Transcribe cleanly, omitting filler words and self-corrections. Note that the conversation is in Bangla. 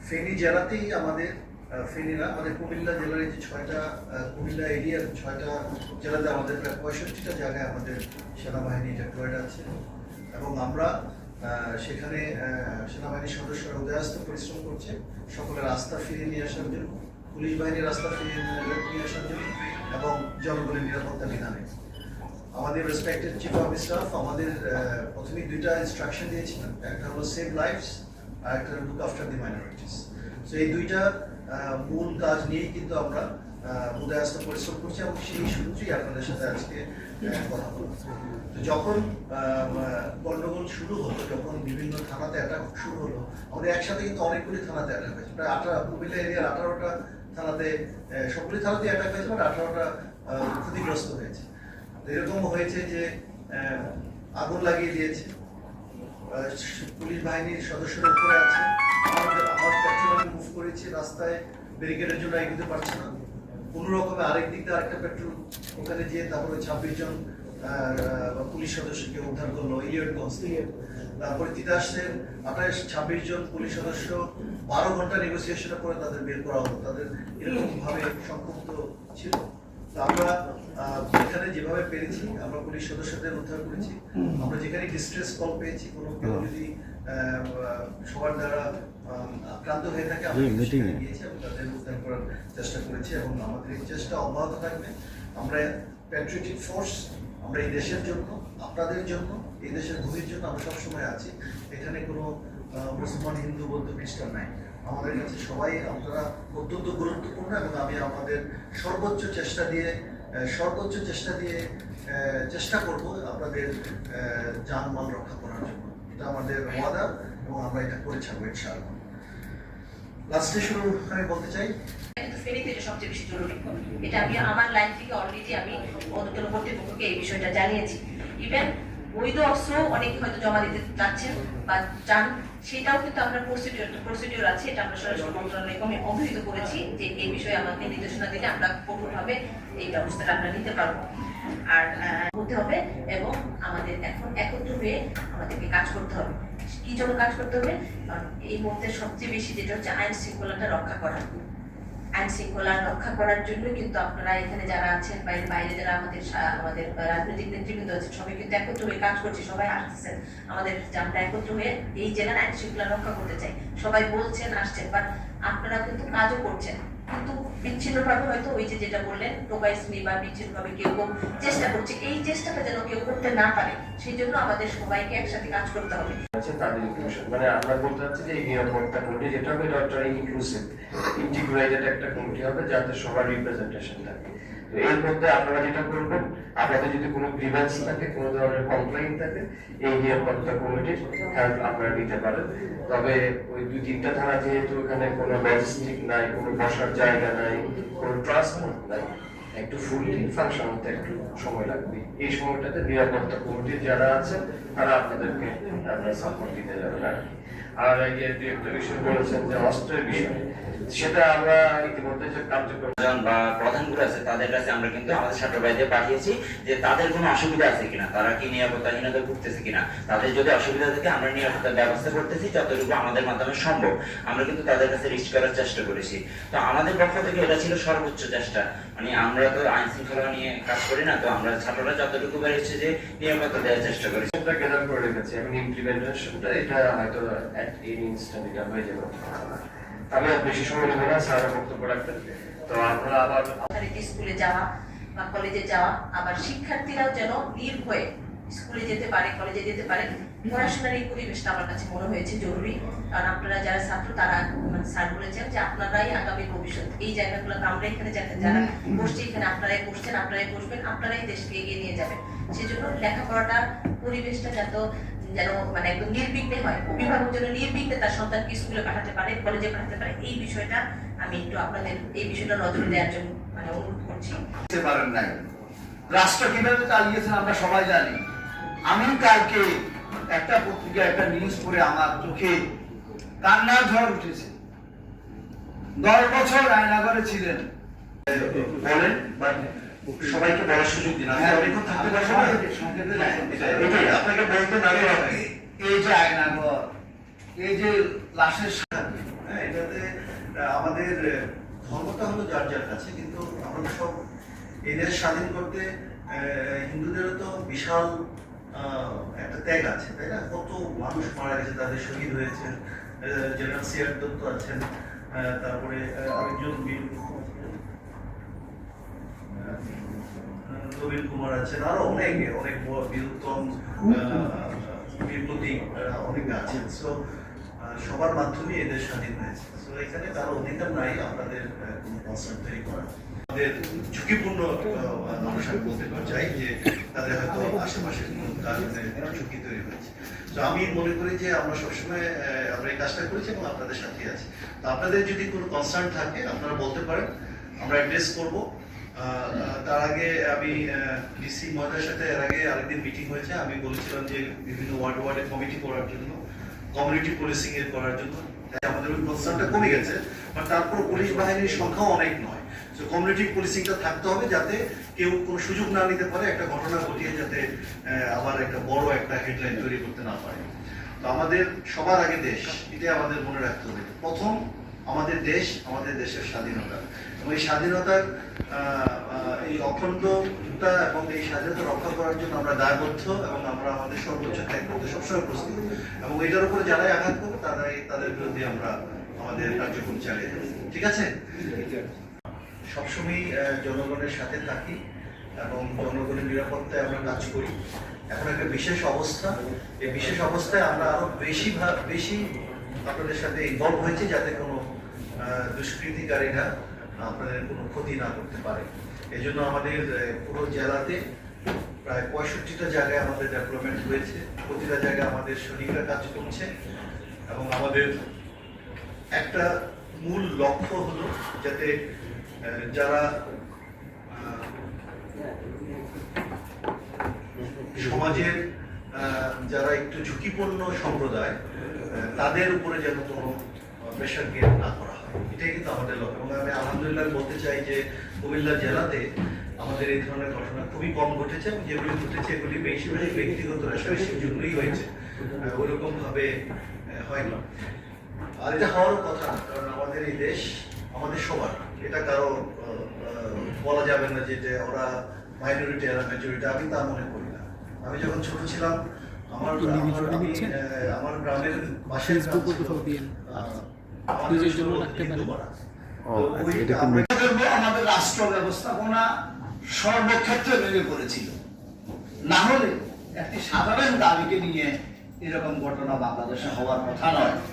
ফেনী জেলাতেই আমাদের আমাদের কুমিল্লা জেলার যে 6টা কুমিল্লা এরিয়ার 6টা জেলাতে আমাদের প্রায় 65টা জায়গায় আমাদের সেনাবাহিনী ডেপ্লয়েড আছে এবং আমরা সেখানে সেনাবাহিনীর সদস্যরা উদয়াস্ত পরিশ্রম করছে সকলের আস্থা ফিরিয়ে নিয়ে আসার জন্য, পুলিশ বাহিনীর আস্থা ফিরিয়ে নিয়ে আসার জন্য এবং জনগণের নিরাপত্তা বিধানে। আমাদের রেসপেক্টেড চিফ অফ স্টাফ আমাদের প্রথমে 2টা ইনস্ট্রাকশন দিয়েছিলেন, একটা হলো সেভ লাইফস আর একটা look after the minorities. So এই 2টা মূল কাজ নিয়েই কিন্তু আমরা উদয়াস্ত পরিশ্রম করছি এবং সেই সূত্রেই আপনাদের সাথে আজকে কথা বলব। তো যখন গন্ডগোল শুরু হলো, যখন বিভিন্ন থানাতে অ্যাটাক শুরু হলো, আমাদের একসাথে কিন্তু অনেকগুলি থানাতে অ্যাটাক হয়েছে, প্রায় 18 কুমিল্লা এরিয়ার 18টা থানাতে, সবগুলি থানাতে অ্যাটাক হয়েছে, বাট 18টা ক্ষতিগ্রস্ত হয়েছে। এরকম হয়েছে যে আগুন লাগিয়ে দিয়েছে, পুলিশ বাহিনীর সদস্যরা উপরে আছে, আমার পেট্রোল আমি মুভ করেছি, রাস্তায় ব্যারিকেডের জন্য এগোতে পারছে না, কোনো রকমে আরেক দিক দিয়ে আরেকটা পেট্রোল ওখানে যেয়ে তারপরে 26 জন পুলিশ সদস্যকে উদ্ধার করলো ইলিয়টগঞ্জ থেকে। তারপরে তিতাসের 26 জন পুলিশ সদস্য 12 ঘন্টা নেগোসিয়েশনের পরে তাদের বের করা হলো, তাদের এরকম ভাবে সংক্ষুব্ধ ছিল। আমরা যেখানে যেভাবে পেরেছি আমরা পুলিশ সদস্যদের উদ্ধার করেছি, আমরা যেখানে ডিস্ট্রেস কল পেয়েছি, কোনো কেউ যদি সবার দ্বারা আক্রান্ত হয়ে থাকে আমরা গিয়েছি এবং তাদের উদ্ধার করার চেষ্টা করেছি এবং আমাদের এই চেষ্টা অব্যাহত থাকবে। আমরা প্যাট্রিয়টিক ফোর্স, আমরা এই দেশের জন্য, আপনাদের জন্য, এই দেশের ভূমির জন্য আমরা সবসময় আছি। এখানে কোনো মুসলমান, হিন্দু, বৌদ্ধ, খ্রিস্টান নাই, আমাদের কাছে সবাই আপনারা অত্যন্ত গুরুত্বপূর্ণ এবং আমি আমাদের সর্বোচ্চ চেষ্টা দিয়ে চেষ্টা করব আপনাদের জানমাল রক্ষা করার জন্য। এটা আমাদের ওয়াদা এবং আমরা এটা করে ছাড়বো ইনশাআল্লাহ। লাস্টে শুরু আমি বলতে চাই, ফেনীতে এটা সবচেয়ে বেশি জরুরি। এটা আমি আমার লাইন থেকে অলরেডি আমি অন্তত কর্তৃপক্ষকে এই বিষয়টা জানিয়েছি। ইভেন বৈধ অস্ত্র অনেকে হয়তো জমা দিতে চাচ্ছেন বা চান, সেটাও কিন্তু আমরা প্রসিডিওর আছে, এটা আমরা স্বরাষ্ট্র মন্ত্রণালয়কে আমি অবহিত করেছি যে এই বিষয়ে আমাকে নির্দেশনা দিলে আমরা কঠোরভাবে এই ব্যবস্থাটা আমরা নিতে পারবো। আর হতে হবে এবং আমাদের এখন একত্র হয়ে আমাদেরকে কাজ করতে হবে। কি জন্য কাজ করতে হবে? কারণ এই মুহূর্তে সবচেয়ে বেশি যেটা হচ্ছে আইন শৃঙ্খলাটা রক্ষা করা। আইন শৃঙ্খলা রক্ষা করার জন্য কিন্তু আপনারা এখানে যারা আছেন, বাইরে যারা আমাদের রাজনৈতিক নেতৃবৃন্দ আছেন, সবাই কিন্তু একত্র হয়ে কাজ করছে, সবাই আসতেছেন আমাদের, আমরা একত্র হয়ে এই জেলার আইন শৃঙ্খলা রক্ষা করতে চাই। সবাই বলছেন, আসছেন, বাট আপনারা কিন্তু কাজও করছেন, কিন্তু বিচ্ছিন্নভাবে হয়তো ওই যে যেটা বললেন টোকাইসমি বা বিচ্ছিন্নভাবে কেউ চেষ্টা করছে, এই চেষ্টাটা যেন কেউ করতে না পারে, সেই জন্য আমাদের সবাইকে একসাথে কাজ করতে হবে। মানে আমরা বলতে চাচ্ছি যে এই নিরাপত্তা কমিটি যেটা হবে এটা ইনক্লুসিভ, ইন্টিগ্রেটেড একটা কমিটি হবে যাতে সবার রিপ্রেজেন্টেশন থাকে। তো এর মধ্যে আপনারা যেটা করবেন, আপনাদের যদি কোনো গ্রিভেন্স থাকে, কোনো ধরনের কমপ্লেইন থাকে, এই নিরাপত্তা কমিটির হেল্প আপনারা নিতে পারেন। তবে ওই 2-3টা থানা যেহেতু এখানে কোনো ম্যাজিস্ট্রেট নাই, কোনো বসার জায়গা নাই, কোনো ট্রান্সপোর্ট নাই, একটু ফুললি ফাংশন হতে একটু সময় লাগবে। এই সময়টাতে নিরাপত্তা কমিটির যারা আছে তারা আপনাদেরকে সাপোর্ট দিতে যাবেন আর কি। আর এই যে একটা বিষয় বলেছেন যে অস্ত্রের বিষয়, সেটা আমরা ইতিমধ্যে যে কার্যক্রম বা প্রধানগুলো আছে তাদের কাছে আমরা কিন্তু আমাদের ছাত্র ভাইদের পাঠিয়েছি যে তাদের কোনো অসুবিধা আছে কিনা, তারা কি নিরাপত্তাহীনতা ভুগতেছে কিনা, তাদের যদি অসুবিধা থাকে আমরা নিরাপত্তার ব্যবস্থা করতেছি যতটুকু আমাদের মাধ্যমে সম্ভব। আমরা কিন্তু তাদের কাছে রিচ করার চেষ্টা করেছি। তো আমাদের পক্ষ থেকে এটা ছিল সর্বোচ্চ চেষ্টা, মানে আমরা তো আইন শৃঙ্খলা নিয়ে কাজ করি না, তো আমরা ছাত্ররা যতটুকু পেরেছে যে নিরাপত্তা দেওয়ার চেষ্টা করেছি। এটা গেদার করে রেখেছি, এখন ইমপ্লিমেন্টেশনটা এটা হয়তো এট এনি ইনস্ট্যান্ট এটা হয়ে যাবে। আমি আর বেশি সময় নেব না, স্যার বক্তব্য রাখবেন। তো আমরা আবার স্কুলে যাওয়া বা কলেজে যাওয়া, আবার শিক্ষার্থীরাও যেন নির্ভয়ে স্কুলে যেতে পারে, কলেজে যেতে পারে। পড়াশোনার এই পরিবেশটা আমার কাছে মনে হয়েছে জরুরি, কারণ আপনারা যারা ছাত্র তারা স্যার বলেছেন যে আপনারাই আগামী ভবিষ্যৎ। এই জায়গাগুলোতে আমরা এখানে যারা বসছি, এখানে আপনারাই বসছেন, আপনারাই বসবেন, আপনারাই দেশকে এগিয়ে নিয়ে যাবেন। সেই জন্য লেখাপড়াটার পরিবেশটা যেন মানে একদম নির্বিঘ্নে হয়, অভিভাবক যেন নির্বিঘ্নে তার সন্তানকে স্কুলে পাঠাতে পারে, কলেজে পাঠাতে পারে। এই বিষয়টা আমি একটু আপনাদের এই বিষয়টা নজর দেওয়ার জন্য মানে অনুরোধ করছি। রাষ্ট্র কিভাবে চালিয়েছেন আমরা সবাই জানি। আমি কালকে একটা পত্রিকা একটা নিউজ পড়ে আমার চোখে কান্নার ঝড় উঠেছে। 10 বছর আয়নাঘরে ছিলেন, বলেন সবাইকে বলার সুযোগ দিন। আপনাকে বলতে না, এই যে আয়নাঘর, এই যে লাশের হ্যাঁ, এটাতে আমাদের ধর্মটা হলো যার যার কাছে, কিন্তু আমরা তো সব এই দেশ স্বাধীন করতে হিন্দুদেরও তো বিশাল একটা ত্যাগ আছে, তাই না? কত মানুষ মারা গেছে, তাদের শহীদ হয়েছে। জেনারেল সিআর দত্ত আছেন, তারপরে আরেকজন নবীন কুমার আছেন, আরো অনেকে, অনেক বীরুত্তম, বীরপতি অনেকে আছেন। সো সবার মাধ্যমে এদের স্বাধীন হয়েছে। সো এখানে কারো অধিকার নাই আপনাদের কোনো কনসার্ন তৈরি করা। আমাদের ঝুঁকিপূর্ণ মানুষ আমি বলতে চাই যে তাদের হয়তো আশেপাশে কোনো কারণে ঝুঁকি তৈরি হয়েছে। তো আমি মনে করি যে আমরা সবসময় আমরা এই কাজটা করেছি এবং আপনাদের সাথে আছি। তো আপনাদের যদি কোনো কনসার্ন থাকে আপনারা বলতে পারেন, আমরা অ্যাড্রেস করবো। তার আগে আমি ডিসি মহোদয়ের সাথে এর আগে আরেকদিন মিটিং হয়েছে, আমি বলেছিলাম যে বিভিন্ন ওয়ার্ডে কমিটি করার জন্য, কমিউনিটি পুলিশিং এর করার জন্য। আমাদের ওই কনসার্নটা কমে গেছে, বাট তারপর পুলিশ বাহিনীর সংখ্যাও অনেক নয়। তো কমিউনিটি পুলিশিংটা থাকতে হবে যাতে কেউ কোনো সুযোগ না নিতে পারে, একটা ঘটনা ঘটিয়ে যাতে আবার একটা বড় একটা হেডলাইন তৈরি করতে না পারে। তো আমাদের সবার আগে দেশ, এটাই আমাদের মনে রাখতে হবে। প্রথম আমাদের দেশ, আমাদের দেশের স্বাধীনতা, এবং এই স্বাধীনতার এই অখণ্ডতা এবং এই স্বাধীনতা রক্ষা করার জন্য আমরা দায়বদ্ধ, এবং আমরা আমাদের সর্বোচ্চ ত্যাগ করতে সবসময় প্রস্তুত। এবং এটার উপরে যারাই আঘাত করবে তাদের বিরুদ্ধে আমরা আমাদের কার্যক্রম চালিয়ে যাবো। ঠিক আছে? সবসময় জনগণের সাথে থাকি এবং জনগণের নিরাপত্তায় আমরা কাজ করি। এখন একটা বিশেষ অবস্থা, এই বিশেষ অবস্থায় আমরা আরো বেশি আপনাদের সাথে ইনভলভ হয়েছি যাতে কোনো দুষ্কৃতিকারীরা আপনাদের কোনো ক্ষতি না করতে পারে। এই জন্য আমাদের পুরো জেলাতে প্রায় 65টা জায়গায় আমাদের ডেভেলপমেন্ট হয়েছে, প্রতিটা জায়গায় আমাদের সৈনিকরা কাজ করছে, এবং আমাদের একটা মূল লক্ষ্য হলো যাতে যারা সমাজের যারা একটু ঝুঁকিপূর্ণ সম্প্রদায়, তাদের উপরে যেন কোনো প্রেশার ক্রিয়েট না করা হয়, এটাই কিন্তু আমাদের লক্ষ্য। এবং আমি আলহামদুলিল্লাহ বলতে চাই যে কুমিল্লা জেলাতে আমাদের এই ধরনের ঘটনা খুবই কম ঘটেছে, এবং যেগুলি ঘটেছে এগুলি বেশি ব্যক্তিগত রেশারেশির জন্যই হয়েছে, ওইরকম ভাবে হয়নি। আর এটা হওয়ারও কথা না, কারণ আমাদের এই দেশ আমাদের সবার, এটা কারো বলা যাবে না যে ওরা মাইনরিটি এরা মেজরিটি, আমি তা মনে করি না। আমি যখন ছোট ছিলাম আমার গ্রামের পাশের আমাদের রাষ্ট্র ব্যবস্থাপনা সর্বক্ষেত্রে ভেঙে পড়েছিল। না হলে একটি সাধারণ দাবিকে নিয়ে এরকম ঘটনা বাংলাদেশে হওয়ার কথা নয়।